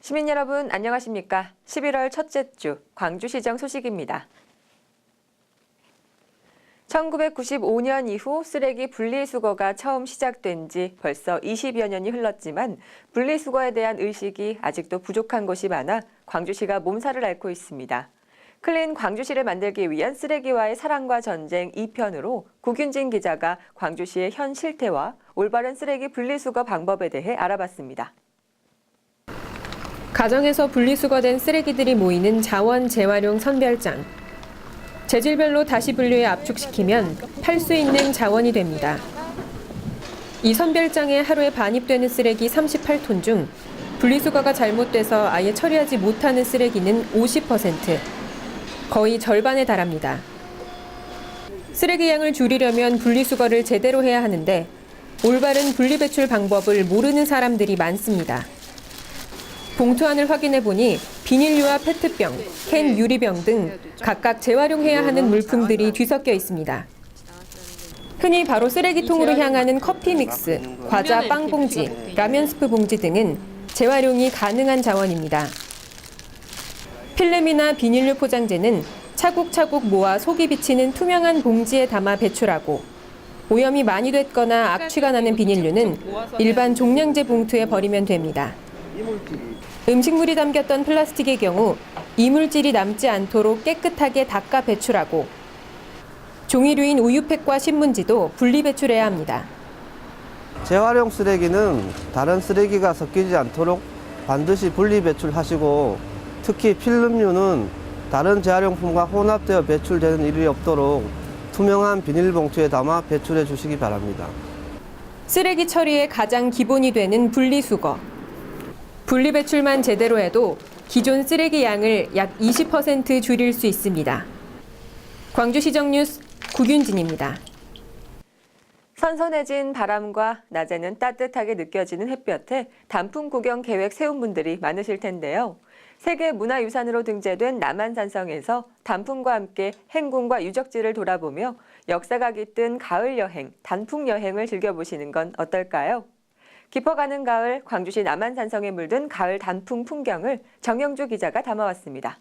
시민 여러분 안녕하십니까? 11월 첫째 주 광주시정 소식입니다. 1995년 이후 쓰레기 분리수거가 처음 시작된 지 벌써 20여 년이 흘렀지만 분리수거에 대한 의식이 아직도 부족한 곳이 많아 광주시가 몸살을 앓고 있습니다. 클린 광주시를 만들기 위한 쓰레기와의 사랑과 전쟁 2편으로 구균진 기자가 광주시의 현 실태와 올바른 쓰레기 분리수거 방법에 대해 알아봤습니다. 가정에서 분리수거된 쓰레기들이 모이는 자원 재활용 선별장. 재질별로 다시 분류해 압축시키면 팔 수 있는 자원이 됩니다. 이 선별장에 하루에 반입되는 쓰레기 38톤 중 분리수거가 잘못돼서 아예 처리하지 못하는 쓰레기는 50%, 거의 절반에 달합니다. 쓰레기 양을 줄이려면 분리수거를 제대로 해야 하는데 올바른 분리배출 방법을 모르는 사람들이 많습니다. 봉투 안을 확인해 보니 비닐류와 페트병, 캔 유리병 등 각각 재활용해야 하는 물품들이 뒤섞여 있습니다. 흔히 바로 쓰레기통으로 향하는 커피 믹스, 과자 빵 봉지, 라면 스프 봉지 등은 재활용이 가능한 자원입니다. 필름이나 비닐류 포장재는 차곡차곡 모아 속이 비치는 투명한 봉지에 담아 배출하고 오염이 많이 됐거나 악취가 나는 비닐류는 일반 종량제 봉투에 버리면 됩니다. 음식물이 담겼던 플라스틱의 경우 이물질이 남지 않도록 깨끗하게 닦아 배출하고 종이류인 우유팩과 신문지도 분리 배출해야 합니다. 재활용 쓰레기는 다른 쓰레기가 섞이지 않도록 반드시 분리 배출하시고 특히 필름류는 다른 재활용품과 혼합되어 배출되는 일이 없도록 투명한 비닐봉투에 담아 배출해 주시기 바랍니다. 쓰레기 처리의 가장 기본이 되는 분리수거. 분리배출만 제대로 해도 기존 쓰레기 양을 약 20% 줄일 수 있습니다. 광주시정 뉴스 구균진입니다. 선선해진 바람과 낮에는 따뜻하게 느껴지는 햇볕에 단풍 구경 계획 세운 분들이 많으실 텐데요. 세계문화유산으로 등재된 남한산성에서 단풍과 함께 행궁과 유적지를 돌아보며 역사가 깃든 가을 여행, 단풍 여행을 즐겨보시는 건 어떨까요? 깊어가는 가을, 광주시 남한산성에 물든 가을 단풍 풍경을 정영주 기자가 담아왔습니다.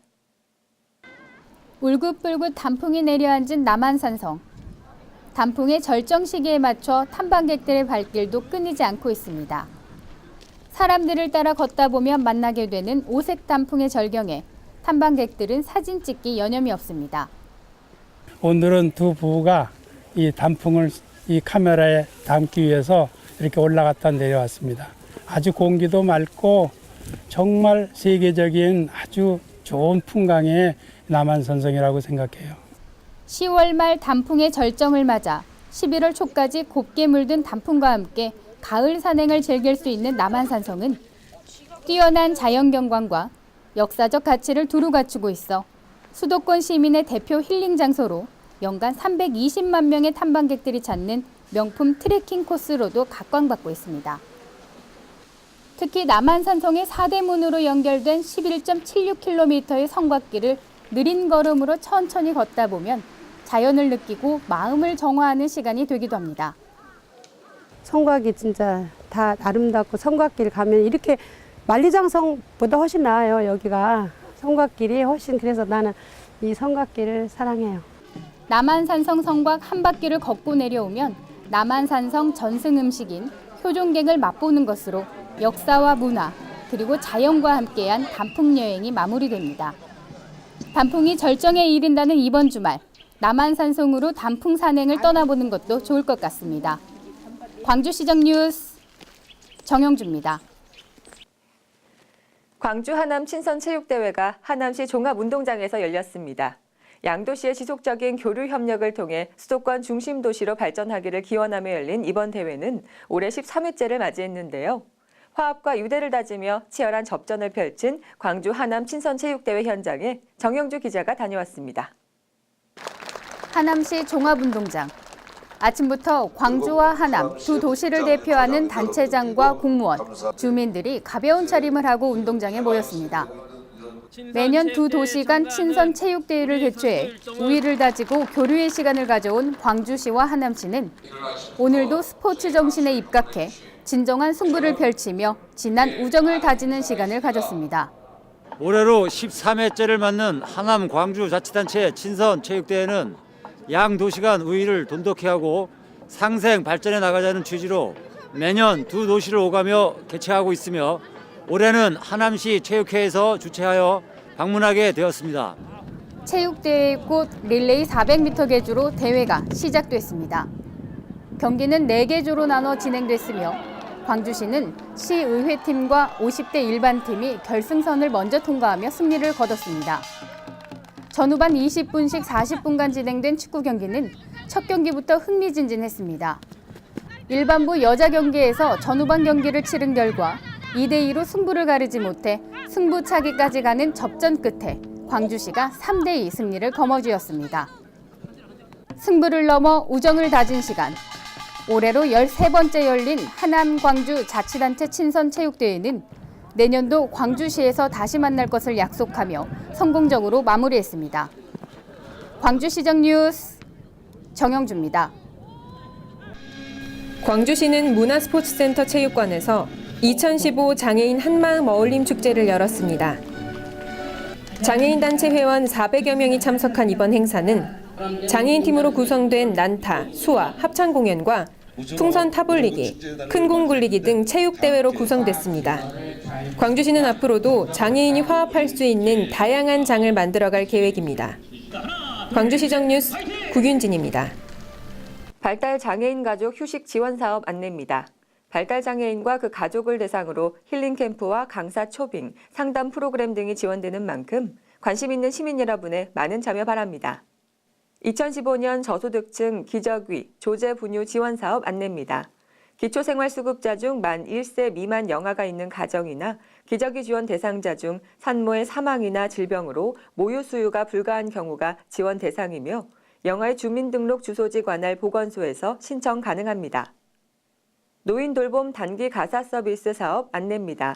울긋불긋 단풍이 내려앉은 남한산성. 단풍의 절정 시기에 맞춰 탐방객들의 발길도 끊이지 않고 있습니다. 사람들을 따라 걷다 보면 만나게 되는 오색 단풍의 절경에 탐방객들은 사진 찍기 여념이 없습니다. 오늘은 두 부부가 이 단풍을 이 카메라에 담기 위해서 이렇게 올라갔다 내려왔습니다. 아주 공기도 맑고 정말 세계적인 아주 좋은 풍광의 남한산성이라고 생각해요. 10월 말 단풍의 절정을 맞아 11월 초까지 곱게 물든 단풍과 함께 가을 산행을 즐길 수 있는 남한산성은 뛰어난 자연경관과 역사적 가치를 두루 갖추고 있어 수도권 시민의 대표 힐링 장소로 연간 320만 명의 탐방객들이 찾는 명품 트레킹 코스로도 각광받고 있습니다. 특히 남한산성의 4대문으로 연결된 11.76km의 성곽길을 느린 걸음으로 천천히 걷다 보면 자연을 느끼고 마음을 정화하는 시간이 되기도 합니다. 성곽이 진짜 다 아름답고 성곽길 가면 이렇게 만리장성보다 훨씬 나아요. 여기가 성곽길이 훨씬, 그래서 나는 이 성곽길을 사랑해요. 남한산성 성곽 한 바퀴를 걷고 내려오면 남한산성 전승 음식인 효종갱을 맛보는 것으로 역사와 문화 그리고 자연과 함께한 단풍 여행이 마무리됩니다. 단풍이 절정에 이른다는 이번 주말 남한산성으로 단풍 산행을 떠나보는 것도 좋을 것 같습니다. 광주시정 뉴스 정영주입니다. 광주 하남 친선체육대회가 하남시 종합운동장에서 열렸습니다. 양도시의 지속적인 교류 협력을 통해 수도권 중심 도시로 발전하기를 기원하며 열린 이번 대회는 올해 13회째를 맞이했는데요. 화합과 유대를 다지며 치열한 접전을 펼친 광주 하남 친선체육대회 현장에 정영주 기자가 다녀왔습니다. 하남시 종합운동장. 아침부터 광주와 하남 두 도시를 대표하는 단체장과 공무원, 주민들이 가벼운 차림을 하고 운동장에 모였습니다. 매년 두 도시 간 친선 체육대회를 개최해 우위를 다지고 교류의 시간을 가져온 광주시와 하남시는 오늘도 스포츠 정신에 입각해 진정한 승부를 펼치며 진한 우정을 다지는 시간을 가졌습니다. 올해로 13회째를 맞는 하남 광주자치단체 친선체육대회는 양도시 간 우위를 돈독히 하고 상생 발전해 나가자는 취지로 매년 두 도시를 오가며 개최하고 있으며 올해는 하남시 체육회에서 주최하여 방문하게 되었습니다. 체육대회의 꽃 릴레이 400m 계주로 대회가 시작됐습니다. 경기는 4계주로 나눠 진행됐으며 광주시는 시의회팀과 50대 일반팀이 결승선을 먼저 통과하며 승리를 거뒀습니다. 전후반 20분씩 40분간 진행된 축구 경기는 첫 경기부터 흥미진진했습니다. 일반부 여자 경기에서 전후반 경기를 치른 결과 2대2로 승부를 가르지 못해 승부차기까지 가는 접전 끝에 광주시가 3대2 승리를 거머쥐었습니다. 승부를 넘어 우정을 다진 시간. 올해로 13번째 열린 하남 광주 자치단체 친선체육대회는 내년도 광주시에서 다시 만날 것을 약속하며 성공적으로 마무리했습니다. 광주시정 뉴스 정영주입니다. 광주시는 문화스포츠센터 체육관에서 2015 장애인 한마음 어울림 축제를 열었습니다. 장애인 단체 회원 400여 명이 참석한 이번 행사는 장애인 팀으로 구성된 난타, 수화, 합창 공연과 풍선 타블리기, 큰 공 굴리기 등 체육대회로 구성됐습니다. 광주시는 앞으로도 장애인이 화합할 수 있는 다양한 장을 만들어갈 계획입니다. 광주시정 뉴스 구균진입니다. 발달 장애인 가족 휴식 지원 사업 안내입니다. 발달 장애인과 그 가족을 대상으로 힐링 캠프와 강사 초빙, 상담 프로그램 등이 지원되는 만큼 관심 있는 시민 여러분의 많은 참여 바랍니다. 2015년 저소득층 기저귀, 조제 분유 지원 사업 안내입니다. 기초생활수급자 중 만 1세 미만 영아가 있는 가정이나 기저귀 지원 대상자 중 산모의 사망이나 질병으로 모유 수유가 불가한 경우가 지원 대상이며 영아의 주민등록 주소지 관할 보건소에서 신청 가능합니다. 노인 돌봄 단기 가사 서비스 사업 안내입니다.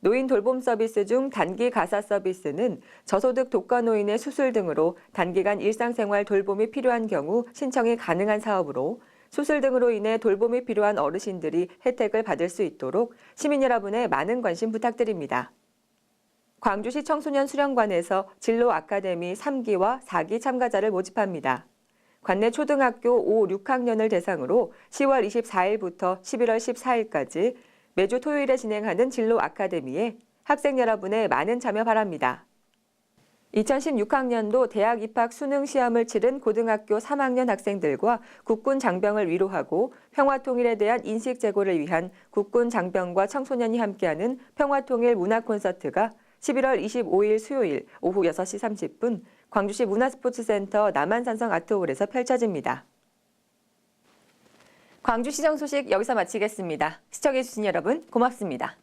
노인 돌봄 서비스 중 단기 가사 서비스는 저소득 독거노인의 수술 등으로 단기간 일상생활 돌봄이 필요한 경우 신청이 가능한 사업으로 수술 등으로 인해 돌봄이 필요한 어르신들이 혜택을 받을 수 있도록 시민 여러분의 많은 관심 부탁드립니다. 광주시 청소년 수련관에서 진로 아카데미 3기와 4기 참가자를 모집합니다. 관내 초등학교 5, 6학년을 대상으로 10월 24일부터 11월 14일까지 매주 토요일에 진행하는 진로 아카데미에 학생 여러분의 많은 참여 바랍니다. 2016학년도 대학 입학 수능 시험을 치른 고등학교 3학년 학생들과 국군 장병을 위로하고 평화통일에 대한 인식 제고를 위한 국군 장병과 청소년이 함께하는 평화통일 문화 콘서트가 11월 25일 수요일 오후 6시 30분 광주시 문화스포츠센터 남한산성 아트홀에서 펼쳐집니다. 광주시정 소식 여기서 마치겠습니다. 시청해주신 여러분 고맙습니다.